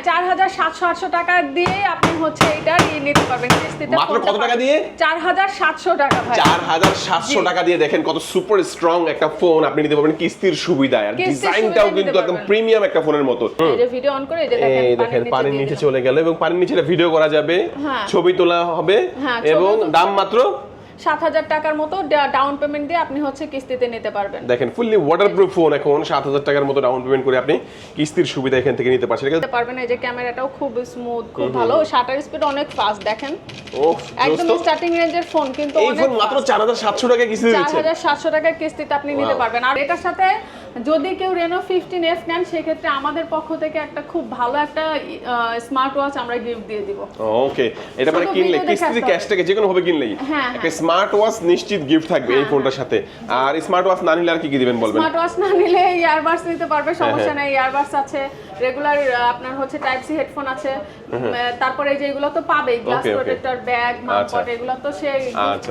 4700-800 টাকা দিয়ে আপনি হচ্ছে এটা নিতে পারবেন কিস্তিতে। মাত্র কত টাকা দিয়ে? 4700 টাকা ভাই। 4700 টাকা দিয়ে দেখেন কত সুপার স্ট্রং একটা ফোন আপনি নিতে পারবেন কিস্তির সুবিধায়। আর ডিজাইনটাও কিন্তু একদম প্রিমিয়াম একটা ফোনের মতো। এই যে ভিডিও অন করে এই যে দেখেন পানির নিচে চলে গেল এবং পানির নিচে ভিডিও করা যাবে, ছবি তোলা হবে এবং দাম মাত্র 7000 টাকার মতো ডাউন পেমেন্ট দিয়ে আপনি হচ্ছে কিস্তিতে নিতে পারবেন। দেখেন ফুললি ওয়াটারপ্রুফ ফোন, এখন 7000 টাকার মতো ডাউন পেমেন্ট করে আপনি কিস্তির সুবিধা এখান থেকে নিতে পারবেন। এই যে ক্যামেরাটাও খুব স্মুথ, খুব ভালো, শাটার স্পিড অনেক ফাস্ট দেখেন। ওহ একদম স্টার্টিং রেঞ্জের ফোন কিন্তু এই ফোন মাত্র 4700 টাকা কিস্তিতে দিচ্ছে। 4700 টাকা কিস্তিতে আপনি নিতে পারবেন। আর এটার সাথে যদি কেউ Reno 15F নেন সেক্ষেত্রে আমাদের পক্ষ থেকে একটা খুব ভালো একটা স্মার্ট ওয়াচ আমরা গিফট দিয়ে দিব। ওকে, এটা মানে কিনলে কিস্তিতে ক্যাশ থেকে যে কোনো ভাবে কিনলেই একটা স্মার্ট ওয়াচ নিশ্চিত গিফট থাকবে এই ফোনটার সাথে। আর স্মার্ট ওয়াচ না নিলে আর কি কি দিবেন বলবেন? স্মার্ট ওয়াচ না নিলে ইয়ারবাডস নিতে পারবে, সমস্যা নাই। ইয়ারবাডস আছে, রেগুলার আপনার হচ্ছে টাইপ সি হেডফোন আছে, তারপরে এই যে এগুলো তো পাবেই, গ্লাস প্রোটেক্টর, ব্যাগ, মাউন্ট, এগুলো তো সে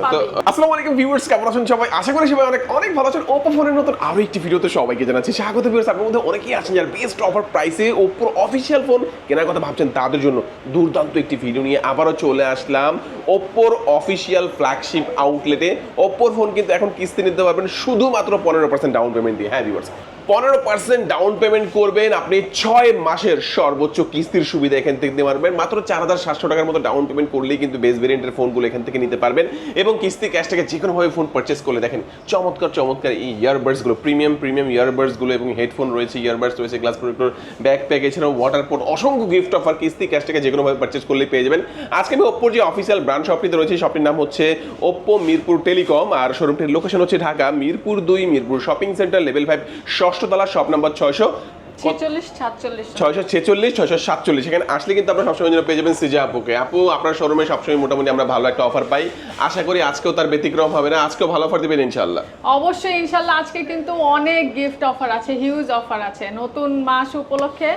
পাবে। আসসালামু আলাইকুম ভিউয়ার্স, কেমন আছেন সবাই? আশা করি সবাই অনেক অনেক ভালো আছেন। Oppo ফোনের নতুন আরো একটি ভিডিওতে সবাইকে জানাচ্ছি স্বাগত। ভিউয়ার্স, আপনাদের মধ্যে অনেকেই আছেন যারা বেস্ট অফার প্রাইসে Oppo অফিশিয়াল ফোন কেনার কথা ভাবছেন, তাদের জন্য দুর্দান্ত একটি ভিডিও নিয়ে আবারও চলে আসলাম Oppo অফিশিয়াল ফ্ল্যাগশিপ আউটলেটে। Oppo ফোন কিন্তু এখন কিস্তি নিতে পারবেন শুধুমাত্র 15% ডাউন পেমেন্ট দিয়ে। হ্যাঁ ভিউয়ার্স, 15% ডাউন পেমেন্ট করবেন, আপনি 6 মাসের সর্বোচ্চ কিস্তির সুবিধা এখান থেকে নিতে পারবেন। মাত্র 4700 টাকার মতো ডাউন পেমেন্ট করলেই কিন্তু বেস ভেরিয়েন্টের ফোনগুলো এখান থেকে নিতে পারবেন এবং কিস্তি ক্যাশ থেকে যে কোনোভাবে ফোন পারচেস করলে দেখেন চমৎকার চমৎকার এই ইয়ারবাডসগুলো, প্রিমিয়াম ইয়ারবাডসগুলো এবং হেডফোন রয়েছে, ইয়ারবাডস রয়েছে, গ্লাস প্রোটেক্টর, ব্যাকপ্যাক, এছাড়াও ওয়াটারপ্রুফ, অসংখ্য গিফট অফার কিস্তি ক্যাশ থেকে যে কোনোভাবে পারচেস করলেই পেয়ে যাবেন। আজকে আমি Oppo যে অফিসিয়াল ব্রাঞ্চ শপটিতে রয়েছে, শপটির নাম হচ্ছে Oppo মিরপুর টেলিকম, আর শোরুমটির লোকেশন হচ্ছে Dhaka Mirpur 2 Mirpur shopping centre level 5 ষষ্ঠ তলা, শপ নাম্বার 646-647। এখানে আসলে কিন্তু আপনারা সবসময় জন্য পেয়ে যাবেন সিজা আপুকে। আপু আপনার শোরুমে সবসময় মোটামুটি আমরা ভালো একটা অফার পাই, আশা করি আজকেও তার ব্যতিক্রম হবে না, আজকেও ভালো অফার দিবেন ইনশাআল্লাহ। অবশ্যই ইনশাআল্লাহ। আজকে কিন্তু অনেক গিফট অফার আছে, হিউজ অফার আছে। নতুন মাস উপলক্ষে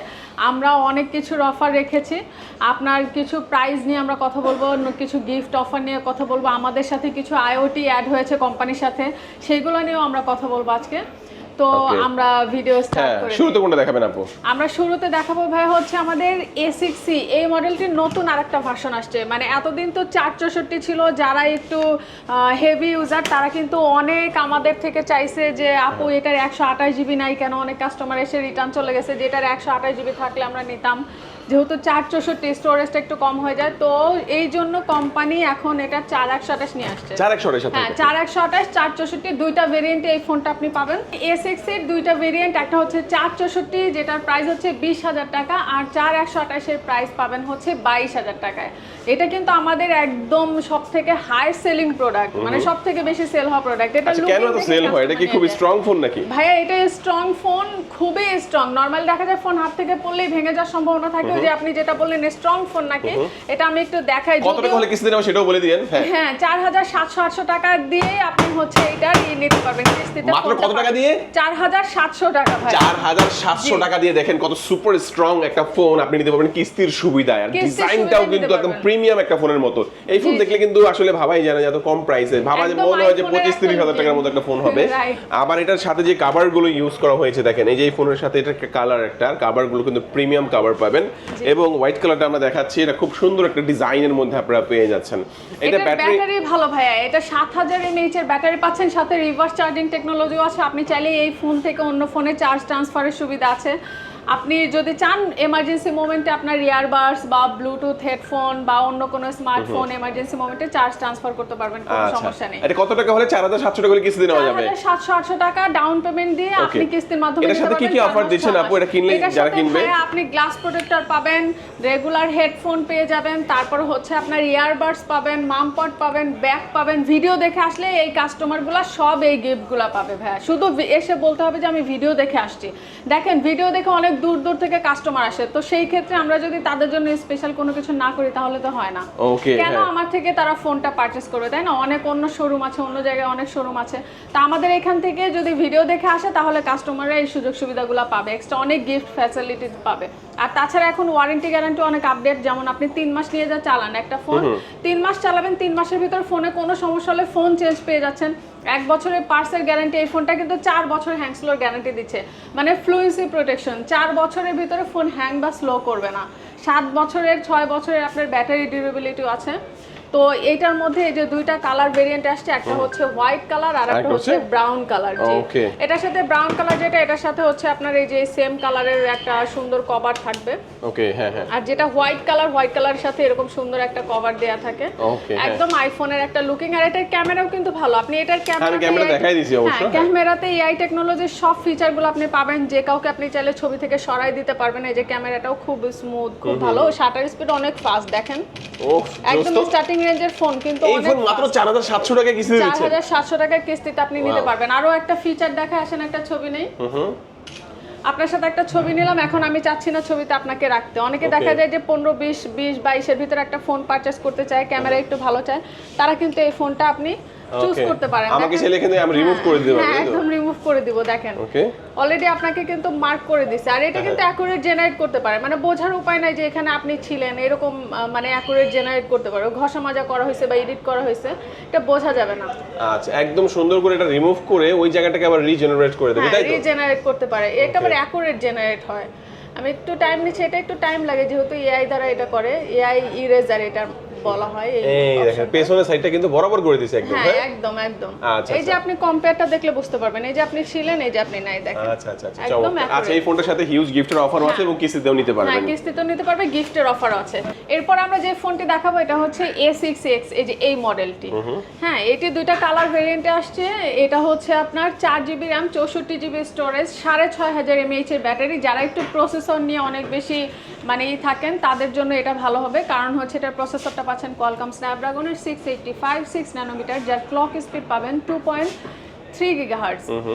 আমরা অনেক কিছুর অফার রেখেছি। আপনার কিছু প্রাইস নিয়ে আমরা কথা বলবো, কিছু গিফট অফার নিয়ে কথা বলবো, আমাদের সাথে কিছু আইওটি অ্যাড হয়েছে কোম্পানির সাথে, সেইগুলো নিয়েও আমরা কথা বলবো আজকে। তো আমরা ভিডিও স্টার্ট করি। শুরুতে কোনটা দেখাবেন আপু? আমরা শুরুতে দেখাবো ভাই হচ্ছে আমাদের A6C, এই মডেলটির নতুন আরেকটা ভার্সন আসছে। মানে এতদিন তো 464 ছিল, যারা একটু হেভি ইউজার তারা কিন্তু অনেক আমাদের থেকে চাইছে যে আপু এটার 128 জিবি নাই কেন, অনেক কাস্টমার এসে রিটার্ন চলে গেছে যে এটার 128 জিবি থাকলে আমরা নিতাম, যেহেতু 464 স্টোরেজটা একটু কম হয়ে যায়, তো এই জন্য কোম্পানি এখন এটা 4128 নিয়ে আসছে। 4128, হ্যাঁ 4128, 464 দুইটা ভেরিয়েন্টে এই ফোনটা আপনি পাবেন। A6 এর দুইটা ভেরিয়েন্ট, একটা হচ্ছে 464 যেটার প্রাইস হচ্ছে 20000 টাকা, আর 4128 এর প্রাইস পাবেন হচ্ছে 22000 টাকায়। এটা কিন্তু আমাদের একদম সবথেকে হাই সেলিং প্রোডাক্ট, মানে সবথেকে বেশি সেল হওয়া প্রোডাক্ট। এটা কেন এত সেল হয়? এটা কি খুব স্ট্রং ফোন নাকি? ভাইয়া এটা স্ট্রং ফোন, খুবই স্ট্রং। নরমাল দেখা যায় ফোন হাত থেকে পড়লেই ভেঙে যাওয়ার সম্ভাবনা থাকে, যে আপনি যেটা বললেন স্ট্রং ফোন নাকি, এটা আমি একটু দেখাই। কত টাকা হলে কিস্তি নেব সেটাও বলে দিয়েন। হ্যাঁ 4700-800 টাকা দিয়ে আপনি হচ্ছে এটা নিতে পারবেন কিস্তিতে। মাত্র কত টাকা দিয়ে? 4700 টাকা ভাই। 4700 টাকা দিয়ে দেখেন কত সুপার স্ট্রং একটা ফোন আপনি নিতে পারবেন কিস্তির সুবিধায়। আর ডিজাইনটাও কিন্তু একদম প্রিমিয়াম একটা ফোনের মতো। এই ফোন দেখলে কিন্তু আসলে ভাবাই যায় না এত কম প্রাইসে, ভাবা যায় মনে হয় যে 25-30 হাজার টাকার মতো একটা ফোন হবে। আবার এটার সাথে যে কভারগুলো ইউজ করা হয়েছে দেখেন, এই যে এই ফোনের সাথে এটা কালার, একটা কভারগুলো কিন্তু প্রিমিয়াম কভার পাবেন এবং হোয়াইট কালারটা আমরা দেখাচ্ছি, এটা খুব সুন্দর একটা ডিজাইনের মধ্যে আপনারা পেয়ে যাচ্ছেন। এটা ব্যাটারি ভালো ভাইয়া, এটা 7000 mAh এর ব্যাটারি পাচ্ছেন, সাথে রিভার্স চার্জিং টেকনোলজিও আছে। আপনি চাইলে এই ফোন থেকে অন্য ফোনে চার্জ ট্রান্সফারের সুবিধা আছে। আপনি যদি চান এমার্জেন্সি মোমেন্টে আপনার ইয়ারবাডস বা ব্লুটুথ হেডফোন বা অন্য কোনো স্মার্টফোন এমার্জেন্সি মোমেন্টে চার্জ ট্রান্সফার করতে পারবেন, কোনো সমস্যা নেই। এটা কত টাকা হলে 4700 টাকা করে কিস্তি নেওয়া যাবে? 4700-800 টাকা ডাউন পেমেন্ট দিয়ে আপনি কিস্তির মাধ্যমে এর সাথে কি কি অফার দিচ্ছেন আপু এটা কিনলে, যারা কিনবে? আপনি গ্লাস প্রোটেক্টর পাবেন, রেগুলার হেডফোন পেয়ে যাবেন, তারপর হচ্ছে আপনার ইয়ারবাডস পাবেন, মামপড পাবেন, ব্যাগ পাবেন। ভিডিও দেখে আসলে এই কাস্টমারগুলো সব এই গিফটগুলো পাবে ভাইয়া। শুধু এসে বলতে হবে যে আমি ভিডিও দেখে আসছি। দেখেন ভিডিও দেখে অনেক দূর দূর থেকে কাস্টমার আসে, তো সেই ক্ষেত্রে আমরা যদি তাদের জন্য স্পেশাল কোনো কিছু না করি তাহলে তো হয় না। কেন আমার থেকে তারা ফোনটা পারচেজ করবে, তাই না? অনেক অন্য শোরুম আছে, অন্য জায়গায় অনেক শোরুম আছে, তা আমাদের এখান থেকে যদি ভিডিও দেখে আসে তাহলে কাস্টমাররা এই সুযোগ সুবিধাগুলো পাবে, এক্সট্রা অনেক গিফট ফ্যাসিলিটি পাবে। আর তাছাড়া এখন ওয়ারেন্টি গ্যারান্টি অনেক আপডেট, যেমন আপনি 3 মাস নিয়ে যা চালান একটা ফোন, 3 মাস চালাবেন, 3 মাসের ভিতর ফোনে কোনো সমস্যা হলে ফোন চেঞ্জ পেয়ে যাচ্ছেন। 1 বছরের পার্সের গ্যারান্টি, এই ফোনটা কিন্তু 4 বছর হ্যাং স্লোর গ্যারান্টি দিচ্ছে, মানে ফ্লুয়েন্সি প্রোটেকশন। 4 বছরের ভিতরে ফোন হ্যাং বা স্লো করবে না। 7 বছরের 6 বছরের আপনার ব্যাটারি ডিউরেবিলিটিও আছে। তো এইটার মধ্যে এই যে দুইটা কালার ভেরিয়েন্ট আসছে, একটা হচ্ছে হোয়াইট কালার আর একটা হচ্ছে ব্রাউন কালার। জি, এটার সাথে ব্রাউন কালার যেটা, এটার সাথে হচ্ছে আপনার এই যে সেম কালারের একটা সুন্দর কভার থাকবে। ওকে, হ্যাঁ হ্যাঁ। আর যেটা হোয়াইট কালারের সাথে এরকম সুন্দর একটা কভার দেয়া থাকে, একদম আইফোনের একটা লুকিং। আর এটার ক্যামেরাও কিন্তু ভালো, আপনি এটার ক্যামেরা দেখাই দিছি অবশ্য। ক্যামেরাতে এআই টেকনোলজির সব ফিচারগুলো আপনি পাবেন, যে কাউকে আপনি চাইলে ছবি থেকে সরাই দিতে পারবেন। এই যে ক্যামেরাটাও খুব স্মুথ, খুব ভালো, শাটার স্পিড অনেক ফাস্ট দেখেন। একদম স্টার্টিং রেঞ্জের ফোন, কিন্তু এই ফোন মাত্র 4700 টাকা কিস্তি দিচ্ছে। 4700 টাকার কিস্তিতে আপনি নিতে পারবেন। আরো একটা ফিচার দেখা, আসেন একটা ছবি নেই। আপনার সাথে একটা ছবি নিলাম, এখন আমি চাচ্ছি না ছবিতে আপনাকে রাখতে। অনেকে দেখা যায় যে 15, 20, 22 এর ভিতরে একটা ফোন পারচেজ করতে চায়, ক্যামেরা একটু ভালো চায়, তারা কিন্তু এই ফোনটা আপনি চুজ করতে পারেন। আমাকে চাইলে এখানে আমি রিমুভ করে দিতে পারবো। হ্যাঁ, একদম রিমুভ করে দিব। দেখেন অলরেডি আপনাকে কিন্তু মার্ক করে দিছে। আর এটা কিন্তু অ্যাকুরেট জেনারেট করতে পারে, মানে বোঝার উপায় নাই যে এখানে আপনি ছিলেন, এরকম মানে অ্যাকুরেট জেনারেট করতে পারে। ঘষা মাজা করা হয়েছে বা এডিট করা হয়েছে, এটা বোঝা যাবে না। আচ্ছা, একদম সুন্দর করে এটা রিমুভ করে ওই জায়গাটাকে আবার রিজেনারেট করে দেবে, তাই তো? রিজেনারেট করতে পারে, একেবারে অ্যাকুরেট জেনারেট হয়। আমি একটু টাইম নিচ্ছি, এটা একটু টাইম লাগে যেহেতু এআই দ্বারা এটা করে, এআই ইরেজার এটা বলা হয়। এই দেখেন পেছনের সাইডটা কিন্তু বরাবর করে দিয়েছে একদম। হ্যাঁ, একদম একদম। এই যে আপনি কম্পেয়ারটা দেখলে বুঝতে পারবেন, এই যে আপনি ছিলেন, এই যে আপনি নাই, দেখেন। আচ্ছা আচ্ছা আচ্ছা, চমৎকার। আচ্ছা, এই ফোনটার সাথে হিউজ গিফটের অফার আছে এবং কিস্তিতেও নিতে পারবেন। হ্যাঁ, কিস্তিতেও নিতে পারবে, গিফটের অফার আছে। এরপর আমরা যে ফোনটি দেখাবো এটা হচ্ছে A6X, এই যে এই মডেলটি। হ্যাঁ, এটি দুইটা কালার ভেরিয়েন্টে আসছে। এটা হচ্ছে আপনার 4GB RAM, 64GB storage, 6500 mAh এর ব্যাটারি। যারা একটু প্রসেসর নিয়ে অনেক বেশি মানে থাকেন তাদের জন্য এটা ভালো হবে, কারণ হচ্ছে এটার প্রসেসরটা পাচ্ছেন কোয়ালকম স্ন্যাপড্রাগনের 685 6 ন্যানোমিটার, যার ক্লক স্পিড পাবেন 2.3 GHz।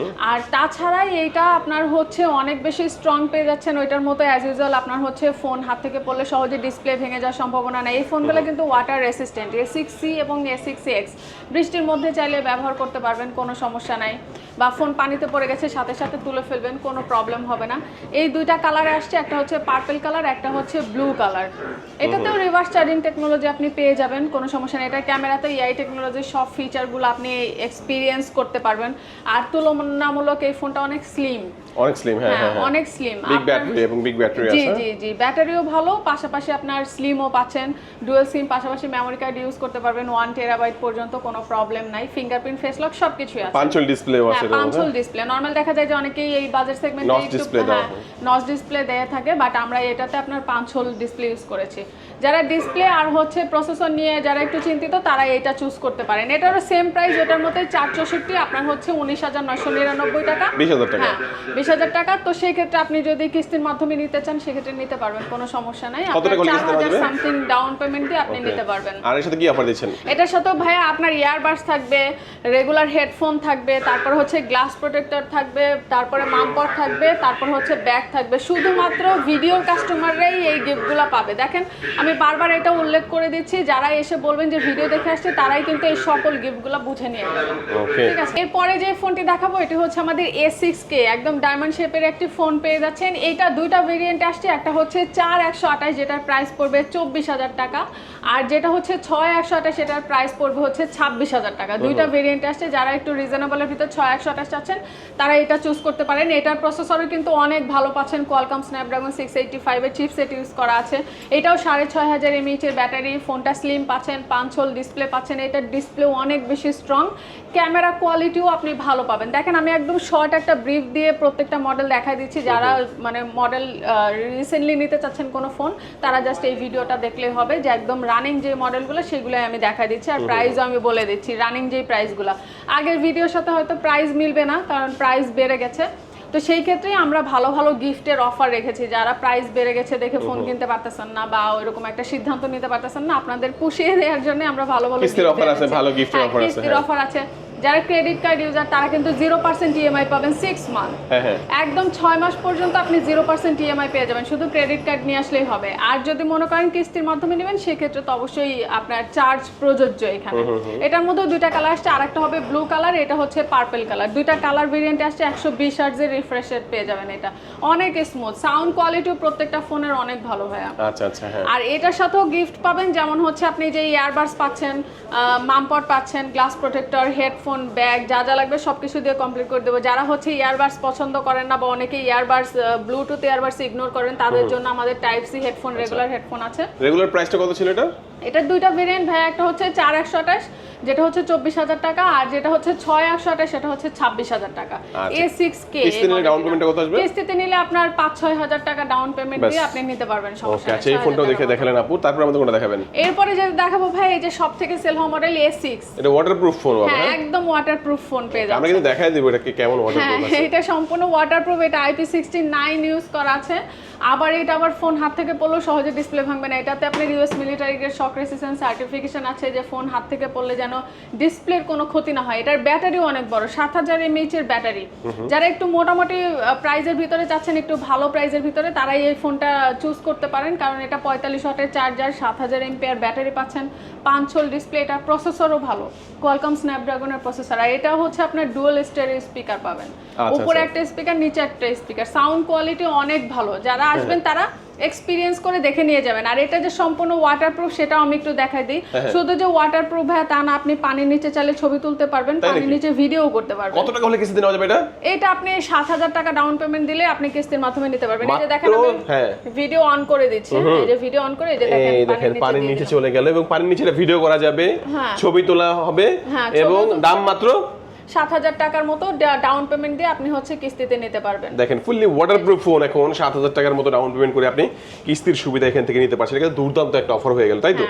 আর তাছাড়া এইটা আপনার হচ্ছে অনেক বেশি স্ট্রং পেয়ে যাচ্ছেন। ওইটার মতো অ্যাজ ইউজুয়াল আপনার হচ্ছে ফোন হাত থেকে পড়লে সহজে ডিসপ্লে ভেঙে যাওয়ার সম্ভাবনা নেই। এই ফোনগুলো কিন্তু ওয়াটার রেসিস্ট্যান্ট। A6C এবং A6X বৃষ্টির মধ্যে চাইলে ব্যবহার করতে পারবেন, কোনো সমস্যা নাই। বা ফোন পানিতে পড়ে গেছে সাথে সাথে তুলে ফেলবেন, কোনো প্রবলেম হবে না। এই দুইটা কালারে আসছে, একটা হচ্ছে পার্পল কালার, একটা হচ্ছে ব্লু কালার। এটাতেও রিভার্স চার্জিং টেকনোলজি আপনি পেয়ে যাবেন, কোনো সমস্যা নেই। এটা ক্যামেরাতে এআই টেকনোলজির সব ফিচারগুলো আপনি এক্সপিরিয়েন্স করতে পারবেন। আর তুলনামূলক এই ফোনটা অনেক স্লিম, অনেক স্লিম। হ্যাঁ হ্যাঁ, অনেক স্লিম। বিগ ব্যাটারি এবং বিগ ব্যাটারি আছে। জি জি জি, ব্যাটারিও ভালো, পাশাপাশি আপনার স্লিমও পাচ্ছেন, ডুয়াল সিম, পাশাপাশি মেমরি কার্ড ইউজ করতে পারবেন 1 টেরাবাইট পর্যন্ত, কোনো প্রবলেম নাই। ফিঙ্গারপ্রিন্ট, ফেস লক সবকিছুই আছে। পাঞ্চল ডিসপ্লেও আছে। হ্যাঁ, পাঞ্চল ডিসপ্লে। নরমাল দেখা যায় যে অনেকেই এই বাজেট সেগমেন্টে নচ ডিসপ্লে দেয়া থাকে, বাট আমরা এটাতে আপনার পাঞ্চল ডিসপ্লে ইউজ করেছি। যারা ডিসপ্লে আর হচ্ছে প্রসেসর নিয়ে যারা একটু চিন্তিত তারা এটা চুজ করতে পারেন। এটারও সেম প্রাইস, এটার মধ্যে 464, আপনার হচ্ছে 19,999 টাকা, 20,000 টাকা। হ্যাঁ, 20,000 টাকা। তো সেই ক্ষেত্রে আপনি যদি কিস্তির মাধ্যমে নিতে চান সেক্ষেত্রে নিতে পারবেন, কোনো সমস্যা নাই। কত টাকা কিস্তি দেওয়া যাবে? সামথিং ডাউন পেমেন্ট দিয়ে আপনি নিতে পারবেন। আর এর সাথে কি অফার দিচ্ছেন? এটার সাথে ভাইয়া আপনার ইয়ারবাডস থাকবে, রেগুলার হেডফোন থাকবে, তারপর হচ্ছে গ্লাস প্রোটেক্টর থাকবে, তারপরে মামপট থাকবে, তারপর হচ্ছে ব্যাগ থাকবে। শুধুমাত্র ভিডিওর কাস্টমাররাই এই গিফটগুলো পাবে। দেখেন, আমি বারবার এটা উল্লেখ করে দিচ্ছি, যারা এসে বলবেন যে ভিডিও দেখে আসছে তারাই কিন্তু এই সকল গিফটগুলো বুঝে নিয়ে যাবেন। ঠিক আছে, এরপরে যে ফোনটি দেখাবো এটি হচ্ছে আমাদের A6K, একদম ডায়মন্ড শেপের একটি ফোন পেয়ে যাচ্ছেন। এইটা দুইটা ভেরিয়েন্ট আসছে, একটা হচ্ছে 4128, যেটার প্রাইস পড়বে 24,000 টাকা, আর যেটা হচ্ছে 6128, সেটার প্রাইস পড়বে হচ্ছে 26,000 টাকা। দুইটা ভেরিয়েন্ট আসছে। যারা একটু রিজনেবলের ভিতর 6128 চাচ্ছেন তারা এটা চুজ করতে পারেন। এটার প্রসেসরও কিন্তু অনেক ভালো পাচ্ছেন, কোয়ালকম স্ন্যাপড্রাগন 685 এর চিপসেট ইউজ করা আছে। এটাও 6500 mAh এর ব্যাটারি। ফোনটা স্লিম পাচ্ছেন, পাঞ্চল ডিসপ্লে পাচ্ছেন। এটার ডিসপ্লেও অনেক বেশি স্ট্রং, ক্যামেরা কোয়ালিটিও আপনি ভালো পাবেন। দেখেন, আমি একদম শর্ট একটা ব্রিফ দিয়ে প্রত্যেকটা মডেল দেখাই দিচ্ছি। যারা মানে মডেল রিসেন্টলি নিতে চাচ্ছেন কোনো ফোন, তারা জাস্ট এই ভিডিওটা দেখলেই হবে, যে একদম রানিং যে মডেলগুলো সেগুলোই আমি দেখাই দিচ্ছি। আর প্রাইসও আমি বলে দিচ্ছি, রানিং যেই প্রাইসগুলো। আগের ভিডিওর সাথে হয়তো প্রাইস মিলবে না, কারণ প্রাইস বেড়ে গেছে। তো সেই ক্ষেত্রে আমরা ভালো ভালো গিফটের অফার রেখেছি। যারা প্রাইস বেড়ে গেছে দেখে ফোন কিনতে পারতেছেন না বা ওইরকম একটা সিদ্ধান্ত নিতে পারতেছেন না, আপনাদের পুষিয়ে দেওয়ার জন্য আমরা ভালো ভালো কিস্তির অফার আছে, ভালো গিফটের অফার আছে। কিস্তির অফার আছে। যারা ক্রেডিট কার্ড ইউজার তারা কিন্তু 0% ইএমআই পাবেন 6 মান্থ। একদম 6 মাস পর্যন্ত আপনি 0% ইএমআই পেয়ে যাবেন, শুধু ক্রেডিট কার্ড নিয়ে আসলেই হবে। আর যদি মনে করেন কিস্তির মাধ্যমে নেবেন সেক্ষেত্রে তো অবশ্যই আপনার চার্জ প্রযোজ্য এখানে। এটার মধ্যে দুইটা কালার আসছে, আরেকটা হবে ব্লু কালার, এটা হচ্ছে পার্পল কালার। দুইটা কালার ভেরিয়েন্ট আসছে, 120 Hz এর রিফ্রেশ রেট পেয়ে যাবেন। এটা অনেক স্মুথ, সাউন্ড কোয়ালিটিও প্রত্যেকটা ফোনের অনেক ভালো হয়। আচ্ছা আচ্ছা, হ্যাঁ। আর এটার সাথেও গিফট পাবেন, যেমন হচ্ছে আপনি যে ইয়ারবাডস পাচ্ছেন, মামপট পাচ্ছেন, glass protector, headphone headphone, bag যা যা লাগবে সবকিছু দিয়ে কমপ্লিট করে দেবো। যারা হচ্ছে ইয়ারবাডস পছন্দ করেন না বা অনেকে ইয়ারবাডস ব্লুটুথ ইয়ারবাডস ইগনোর করেন, তাদের জন্য আমাদের type C headphone, regular headphone আছে। রেগুলার প্রাইসটা কত ছিল এটা? এটার দুইটা ভেরিয়েন্ট ভাই, একটা হচ্ছে 4128 যেটা হচ্ছে 24,000 টাকা, আর যেটা হচ্ছে 6128 সেটা হচ্ছে 26,000 টাকা। A6K কিস্তিতে নিলে ডাউন পেমেন্টটা কত আসবে? কিস্তিতে নিলে আপনার 5-6 হাজার টাকা ডাউন পেমেন্ট দিয়ে আপনি নিতে পারবেন, সমস্যা নেই। আচ্ছা, এই ফোনটাও দেখালেন আপু, তারপর আমাদের কোনটা দেখাবেন? এরপরে যেটা দেখাবো ভাই, এই যে সবথেকে সেল হওয়া মডেল A6। এটা ওয়াটারপ্রুফ ফোন হবে? হ্যাঁ, একদম ওয়াটারপ্রুফ ফোন পেয়ে যাবেন। আমরা কিন্তু দেখাই দেব এটা কেমন ওয়াটারপ্রুফ আছে। হ্যাঁ, এটা সম্পূর্ণ ওয়াটারপ্রুফ, এটা IP69 ইউজ করা আছে। আবার এটা আবার ফোন হাত থেকে পড়লেও সহজে ডিসপ্লে ভাঙবে না। এটাতে আপনার ইউএস মিলিটারি গ্রেড শক রেসিস্ট্যান্স সার্টিফিকেশন আছে, যে ফোন হাত থেকে পড়লে যেন ডিসপ্লের কোনো ক্ষতি না হয়। এটার ব্যাটারিও অনেক বড়, 7000 mAh এর ব্যাটারি। যারা একটু মোটামুটি প্রাইজের ভিতরে চাচ্ছেন, একটু ভালো প্রাইজের ভিতরে, তারাই এই ফোনটা চুজ করতে পারেন, কারণ এটা 45 ওয়াটের চার্জার, 7000 mAh ব্যাটারি পাচ্ছেন, 5 হোল ডিসপ্লে, এটা প্রসেসরও ভালো, কোয়ালকম স্ন্যাপড্রাগনের প্রসেসর। আর এটা হচ্ছে আপনার ডুয়াল স্টেরিও স্পিকার পাবেন, উপরে একটা স্পিকার, নিচে একটা স্পিকার। সাউন্ড কোয়ালিটি অনেক ভালো, যারা আসবেন তারা এক্সপিরিয়েন্স করে দেখে নিয়ে যাবেন। আর এটা যে সম্পূর্ণ ওয়াটারপ্রুফ সেটাও আমি একটু দেখাই দিই। শুধু যে ওয়াটারপ্রুফ হয় তা না, আপনি পানির নিচে চাইলে ছবি তুলতে পারবেন, পানির নিচে ভিডিও করতে পারবেন। কত টাকা হলে কিস্তিতে নেওয়া যাবে এটা? এটা আপনি 7000 টাকা ডাউন পেমেন্ট দিলে আপনি কিস্তির মাধ্যমে নিতে পারবেন। এই যে দেখেন আমি ভিডিও অন করে দিচ্ছি, এই যে ভিডিও অন করে, এই যে দেখেন পানির নিচে চলে গেল এবং পানির নিচে ভিডিও করা যাবে, ছবি তোলা হবে, এবং দাম মাত্র 7000 টাকার মতো ডাউন পেমেন্ট দিয়ে আপনি হচ্ছে কিস্তিতে নিতে পারবেন। দেখেন ফুললি ওয়াটারপ্রুফ ফোন এখন 7000 টাকার মতো ডাউন পেমেন্ট করে আপনি কিস্তির সুবিধা এখান থেকে নিতে পারছেন। এটা দুর্দান্ত একটা অফার হয়ে গেল, তাই তো?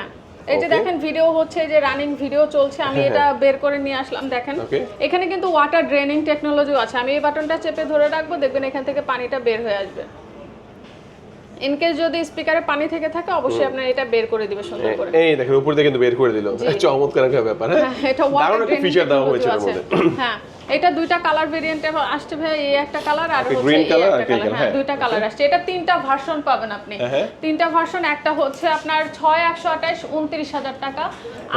এই যে দেখেন ভিডিও হচ্ছে, যে রানিং ভিডিও চলছে, আমি এটা বের করে নিয়ে আসলাম। দেখেন এখানে কিন্তু ওয়াটার ড্রেনিং টেকনোলজিও আছে। আমি এই বাটনটা চেপে ধরে রাখবো, দেখবেন এখান থেকে পানিটা বের হয়ে আসবে। ইনকেস যদি স্পিকারে পানি থেকে থাকে, অবশ্যই আপনার এটা বের করে দিবে সুন্দর করে। এই দেখেন উপর থেকে কিন্তু বের করে দিল, চমৎকার একটা ব্যাপার। হ্যাঁ, এটা ওয়াটার একটা ফিচার দেওয়া হয়েছে এর মধ্যে। হ্যাঁ, এটা দুইটা কালার ভেরিয়েন্টে আসছে ভাই, এই একটা কালার আর হচ্ছে গ্রিন এই কালার আর একটা গ্রে কালার। কালার। হ্যাঁ, দুইটা কালার আসছে। এটা তিনটা ভার্সন পাবেন আপনি। তিনটা ভার্সন, একটা হচ্ছে আপনার 6128 29000 টাকা,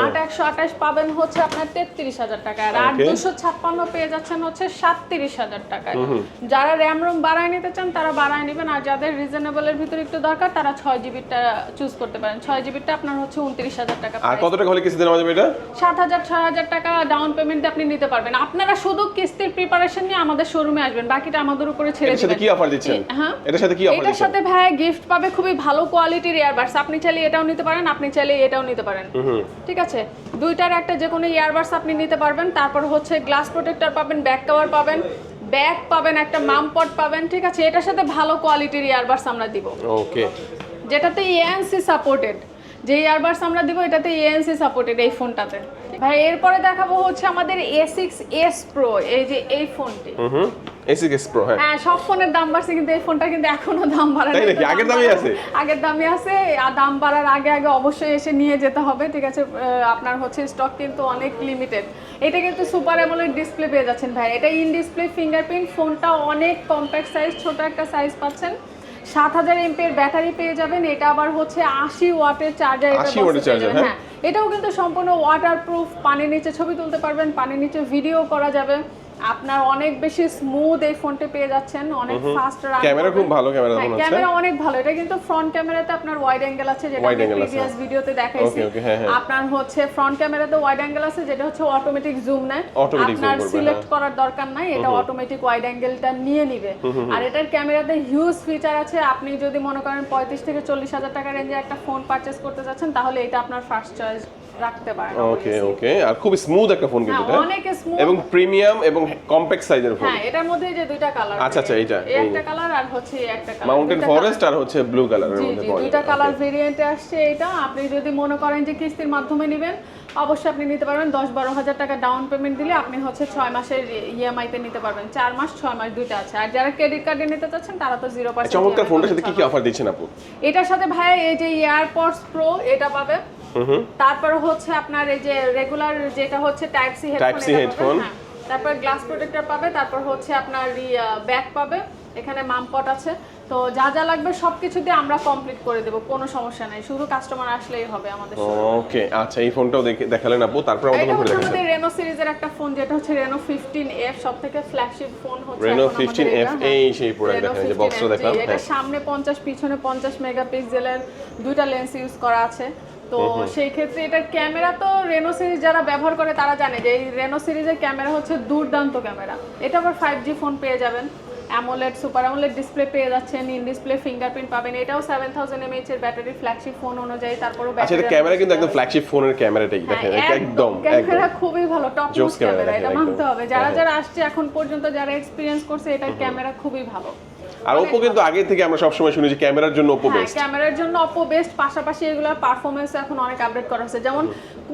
8128 পাবেন হচ্ছে আপনার 33000 টাকা, আর 8256 পেয়ে যাচ্ছেন হচ্ছে 37000 টাকায়। যারা র‍্যাম রোম বাড়ায় নিতে চান তারা বাড়ায় নেবেন, আর যাদের রিজনেবলের ভিতরে একটু দরকার তারা 6GB-টা চুজ করতে পারেন। 6GB-টা আপনার হচ্ছে 29000 টাকা। আর কত টাকা হলে কিস্তিতে নেওয়া যাবে এটা? 7000 6000 টাকা ডাউন পেমেন্ট দিয়ে আপনি নিতে পারবেন। আপনারা শুধু কিস্তির প্রিপারেশন নিয়ে আমাদের শোরুমে আসবেন, বাকিটা আমাদের উপরে ছেড়ে দিবেন। এটার সাথে কি অফার দিচ্ছেন? হ্যাঁ, এটার সাথে কি অফার দিচ্ছেন? এটার সাথে ভাই গিফট পাবে খুবই ভালো কোয়ালিটির ইয়ারবাডস। আপনি চাইলে এটাও নিতে পারেন, আপনি চাইলে এটাও নিতে পারেন। ঠিক আছে, দুইটার একটা যে কোনো ইয়ারবাডস আপনি নিতে পারবেন। তারপর হচ্ছে গ্লাস প্রোটেক্টর পাবেন, ব্যাক কভার পাবেন, ব্যাগ পাবেন, একটা মাম পট পাবেন। ঠিক আছে, এটার সাথে ভালো কোয়ালিটির ইয়ারবাডস আমরা দিব। ওকে, যেটাতে ANC সাপোর্টেড, যে ইয়ারবাডস আমরা দিব এটাতে ANC সাপোর্টেড এই ফোনটাতে। ভাই এরপরে দেখাবো হচ্ছে আমাদের A6s Pro, এই যে এই ফোনটি। A6s Pro। হ্যাঁ, সব ফোনের দাম বাড়ছে, কিন্তু এই ফোনটা কিন্তু এখনো দাম বাড়ায় তাই নাকি? আগের দামই আছে? আগের দামই আছে, আর দাম বাড়ার আগে আগে অবশ্যই এসে নিয়ে যেতে হবে। ঠিক আছে, আপনার হচ্ছে স্টক কিন্তু অনেক লিমিটেড। এটা কিন্তু সুপার অ্যামোলেড ডিসপ্লে পেয়ে যাচ্ছেন ভাই, এটা ইন ডিসপ্লে ফিঙ্গারপ্রিন্ট। ফোনটা অনেক কম্প্যাক্ট সাইজ, ছোট একটা সাইজ পাচ্ছেন, 7000 mAh ব্যাটারি পেয়ে যাবেন। এটা আবার হচ্ছে 80 ওয়াটের চার্জার। 80 ওয়াটের চার্জার। হ্যাঁ, এটাও কিন্তু সম্পূর্ণ ওয়াটারপ্রুফ, পানির নিচে ছবি তুলতে পারবেন, পানির নিচে ভিডিও করা যাবে। আপনার অনেক বেশি স্মুথ এই ফোনটি পেয়ে যাচ্ছেন, অনেক ফাস্ট রান। ক্যামেরা খুব ভালো, ক্যামেরা মনে হচ্ছে। ক্যামেরা অনেক ভালো। এটা কিন্তু ফ্রন্ট ক্যামেরাতে আপনার ওয়াইড অ্যাঙ্গেল আছে, যেটা আমি প্রিভিয়াস ভিডিওতে দেখাইছি। আপনার হচ্ছে ফ্রন্ট ক্যামেরাতে ওয়াইড অ্যাঙ্গেল আছে, যেটা হচ্ছে অটোমেটিক জুম নেয়, আপনার সিলেক্ট করার দরকার নাই, এটা অটোমেটিক ওয়াইড অ্যাঙ্গেলটা নিয়ে নিবে। আর এটার ক্যামেরাতে হিউজ ফিচার আছে। আপনি যদি মনে করেন 35 থেকে 40,000 টাকা রেঞ্জে একটা ফোন পারচেজ করতে যাচ্ছেন, তাহলে এটা আপনার ফার্স্ট চয়েস রাখতে পারেন। ওকে ওকে, আর খুব স্মুথ একটা ফোন কিন্তু এটা, অনেক স্মুথ এবং প্রিমিয়াম এবং কম্প্যাক্ট সাইজের ফোন। হ্যাঁ, এটার মধ্যে যে দুইটা কালার। আচ্ছা আচ্ছা, এইটা এই একটা কালার আর হচ্ছে এই একটা কালার, মাউন্টেন ফরেস্ট আর হচ্ছে ব্লু কালারের মধ্যে পাওয়া যায়। দুইটা কালার ভেরিয়েন্টে আসছে এটা। আপনি যদি মনে করেন যে কিস্তির মাধ্যমে নেবেন, অবশ্যই আপনি নিতে পারবেন। 10-12 হাজার টাকা ডাউন পেমেন্ট দিলে আপনি হচ্ছে 6 মাসের ইএমআই তে নিতে পারবেন। 4 মাস 6 মাস দুইটা আছে। আর যারা ক্রেডিট কার্ডে নিতে চাচ্ছেন তারা তো 0%। চমৎকার ফোনটার সাথে কি কি অফার দিচ্ছেন আপু? এটার সাথে ভাই এই যে এয়ারপডস প্রো এটা পাবে। তারপর হচ্ছে আপনার এই যে রেগুলার যেটা হচ্ছে টাইপ সি হেডফোন, তারপর গ্লাস প্রোটেক্টর পাবে, তারপর হচ্ছে আপনার ব্যাক পাবে, এখানে মামপট আছে। তো যা যা লাগবে সবকিছু দিয়ে আমরা কমপ্লিট করে দেব, কোনো সমস্যা নাই, শুধু কাস্টমার আসলেই হবে আমাদের সাথে। ওকে, আচ্ছা, এই ফোনটাও দেখালেন আপু, তারপর আমাদের রেনো সিরিজের একটা ফোন, যেটা হচ্ছে রেনো 15F, সবথেকে ফ্ল্যাগশিপ ফোন হচ্ছে রেনো 15F। এই সেই প্রোডাক্ট দেখেন, যে বক্সটা দেখলাম। এটা সামনে 50 পিছনে 50 মেগাপিক্সেলের দুইটা লেন্স ইউজ করা আছে। তো সেই ক্ষেত্রে এটার ক্যামেরা তো রেনো সিরিজ যারা ব্যবহার করে তারা জানে যে এই রেনো সিরিজের ক্যামেরা হচ্ছে দুর্দান্ত ক্যামেরা। এটা আবার 5G ফোন পেয়ে যাবেন, অ্যামোলেড সুপার অ্যামোলেড ডিসপ্লে পেয়ে যাচ্ছেন, ইন ডিসপ্লে ফিঙ্গারপ্রিন্ট পাবেন। এটাও 7000 mAh এর ব্যাটারি, ফ্ল্যাগশিপ ফোন অনুযায়ী। তারপরও আচ্ছা, এটা ক্যামেরা কিন্তু একদম ফ্ল্যাগশিপ ফোনের ক্যামেরাটাই দেখেন, একদম ক্যামেরা খুবই ভালো, টপ জোস নোচ ক্যামেরা, দেখেন, এটা একদম। মানতে হবে। যারা যারা আসছে এখন পর্যন্ত, যারা এক্সপেরিয়েন্স করছে, এটার ক্যামেরা খুবই ভালো। আর ওপো কিন্তু আগে থেকে আমরা সবসময় শুনি যে ক্যামেরার জন্য ওপো হ্যাঁ, বেস্ট। ক্যামেরার জন্য অপো বেস্ট, পাশাপাশি এগুলোর পারফরমেন্স এখন অনেক আপডেট করা হয়েছে। যেমন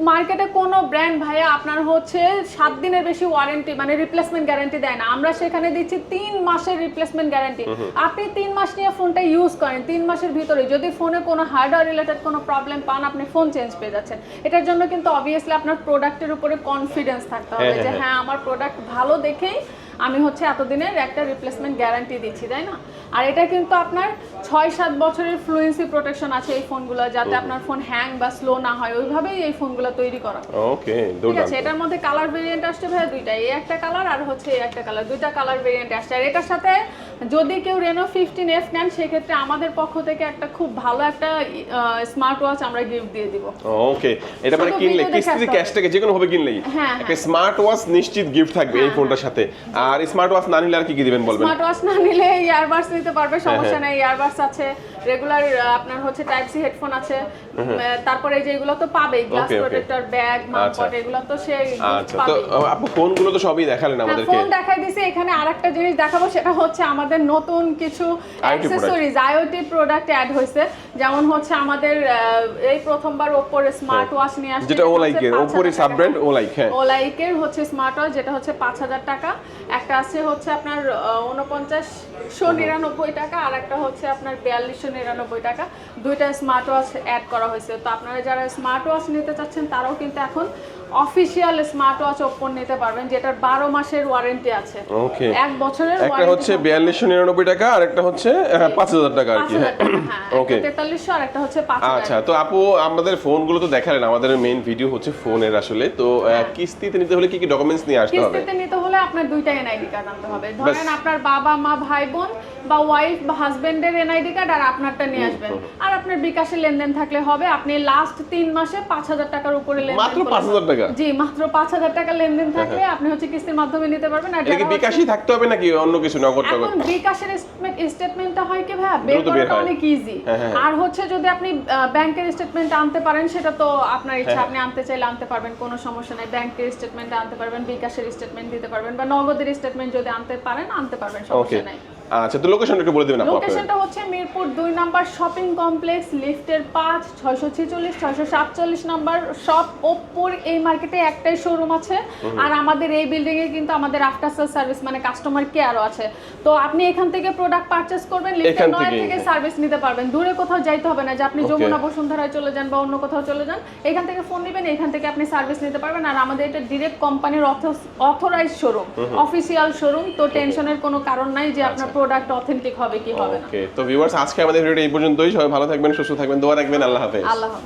মার্কেটে কোনো ব্র্যান্ড ভাইয়া আপনার হচ্ছে 7 দিনের বেশি ওয়ারেন্টি মানে রিপ্লেসমেন্ট গ্যারান্টি দেয় না, আমরা সেখানে দিচ্ছি 3 মাসের রিপ্লেসমেন্ট গ্যারান্টি। আপনি 3 মাস নিয়ে ফোনটা ইউজ করেন, 3 মাসের ভিতরে যদি ফোনে কোনো হার্ডওয়্যার রিলেটেড কোনো প্রবলেম পান, আপনি ফোন চেঞ্জ পেয়ে যাচ্ছেন। এটার জন্য কিন্তু অবভিয়াসলি আপনার প্রোডাক্টের উপরে কনফিডেন্স থাকতে হবে যে হ্যাঁ আমার প্রোডাক্ট ভালো দেখেই আমি হচ্ছে এতদিনের একটা রিপ্লেসমেন্ট গ্যারান্টি দিচ্ছি, তাই না? আর এটা কিন্তু আপনার 6-7 বছরের ফ্লুয়েন্সি প্রোটেকশন আছে এই ফোনগুলো, যাতে আপনার ফোন হ্যাং বা স্লো না হয়, ওইভাবেই এই ফোনগুলো তৈরি করা। ওকে, ঠিক দুর্দান্ত। আছে, এটার মধ্যে কালার ভেরিয়েন্ট আসছে ভাই দুইটা, এই একটা কালার আর হচ্ছে এই একটা কালার, দুইটা কালার ভেরিয়েন্ট আসছে। আর এটার সাথে যদি কেউ রেনো 15F নেন, সেক্ষেত্রে আমাদের পক্ষ থেকে একটা খুব ভালো একটা স্মার্ট ওয়াচ আমরা গিফট দিয়ে দিব। ওকে, এটা মানে শুধু কিনলে video দেখে কিস্তি আসতে ক্যাশ থেকে যে কোনো ভাবে কিনলেই হ্যাঁ, একটা স্মার্ট ওয়াচ নিশ্চিত গিফট থাকবে এই ফোনটার সাথে। আর স্মার্ট ওয়াচ না নিলে আর কি কি দিবেন বলবেন? স্মার্ট ওয়াচ না নিলে ইয়ারবাডস নিতে পারবে, সমস্যা নেই। ইয়ারবাডস আছে, রেগুলার আপনার হচ্ছে টাইপ সি হেডফোন আছে, তারপরে এই যে এগুলো তো পাবেই, glass Okay, okay. Protector, bag, Mount, এগুলো তো সে আচ্ছা, তো আপু ফোনগুলো তো সবই দেখালেন আমাদেরকে। ফোন দেখাই দিছি, এখানে আরেকটা জিনিস দেখাবো, সেটা হচ্ছে আমাদের নতুন কিছু অ্যাকসেসরিজ আইওটি প্রোডাক্ট অ্যাড হয়েছে। যেমন হচ্ছে আমাদের এই প্রথমবার ওপ্পোর স্মার্ট ওয়াচ নিয়ে আসছে, যেটা ওলাইকের, ওপ্পোর সাব ব্র্যান্ড ওলাইক। হ্যাঁ, ওলাইকের হচ্ছে স্মার্ট ওয়াচ, যেটা হচ্ছে 5000 টাকা। একটা আছে হচ্ছে আপনার 4999 টাকা, আর একটা হচ্ছে আপনার 4299 টাকা। দুইটা স্মার্ট ওয়াচ অ্যাড করা হয়েছে। তো আপনারা যারা স্মার্ট ওয়াচ নিতে চাচ্ছেন, তারাও কিন্তু এখন অফিশিয়াল স্মার্ট ওয়াচ ওপ্পো নিতে পারবেন, যেটার 12 মাসের ওয়ারেন্টি আছে। ওকে, 1 বছরের একটা হচ্ছে 4299 টাকা আর একটা হচ্ছে 5000 টাকা আর কি। হ্যাঁ, ওকে, 4300 আর একটা হচ্ছে 5000। আচ্ছা, তো আপু আমাদের ফোনগুলো তো দেখালেন, আমাদের মেইন ভিডিও হচ্ছে ফোনের আসলে। তো কিস্তিতে নিতে হলে কি কি ডকুমেন্টস নিয়ে আসতে হবে? কিস্তিতে নিতে হলে আপনার দুইটা এনআইডি কার্ড আনতে হবে। ধরেন আপনার বাবা মা ভাই বোন বা ওয়াইফ বা হাজবেন্ডের এনআইডি কার্ড আর আপনারটা নিয়ে আসবেন। আর আপনার বিকাশে লেনদেন থাকলে হবে। আপনি লাস্ট 3 মাসে 5000 টাকার উপরে লেনদেন মাত্র 5000 টাকা? জি, মাত্র 5000 টাকা লেনদেন থাকলে আপনি হচ্ছে কিস্তির মাধ্যমে নিতে পারবেন। আর এটা কি বিকাশই থাকতে হবে নাকি অন্য কিছু নগদ টাকা? এখন বিকাশের স্টেটমেন্টটা হয় কি ভাই, বের করাটা অনেক ইজি। আর হচ্ছে যদি আপনি ব্যাংকের স্টেটমেন্ট আনতে পারেন, সেটা তো আপনার ইচ্ছা, আপনি আনতে চাইলে আনতে পারবেন, কোনো সমস্যা নাই। ব্যাংকের স্টেটমেন্ট আনতে পারবেন, বিকাশের স্টেটমেন্ট দিতে পারবেন, বা নগদের স্টেটমেন্ট যদি আনতে পারেন আনতে পারবেন, সমস্যা নাই। আচ্ছা, তো লোকেশনটা একটু বলে দিবেন আপু। লোকেশনটা হচ্ছে মিরপুর 2 নাম্বার শপিং কমপ্লেক্স, লিফটের 5, 646 647 নাম্বার শপ। ওপ্পোর এই মার্কেটে একটাই শোরুম আছে। আর আমাদের এই বিল্ডিং এ কিন্তু আমাদের আফটার সেল সার্ভিস মানে কাস্টমার কেয়ারও আছে। তো আপনি এখান থেকে প্রোডাক্ট পারচেজ করবেন, লিফটের 9 থেকে সার্ভিস নিতে পারবেন। দূরে কোথাও যাইতে হবে না যে আপনি যমুনা বসুন্ধরায় চলে যান বা অন্য কোথাও চলে যান। এখান থেকে ফোন নেবেন, এখান থেকে আপনি সার্ভিস নিতে পারবেন। আর আমাদের এটা ডিরেক্ট কোম্পানির অথরাইজ শোরুম, অফিসিয়াল শোরুম। তো টেনশনের কোনো কারণ নাই যে আপনার প্রোডাক্ট অথেন্টিক হবে কি হবে না। ওকে, তো ভিউয়ার্স, আজকে আমাদের ভিডিওটা এই পর্যন্তই। সবাই ভালো থাকবেন, সুস্থ থাকবেন, দোয়া রাখবেন। আল্লাহ হাফেজ। আল্লাহ হাফেজ।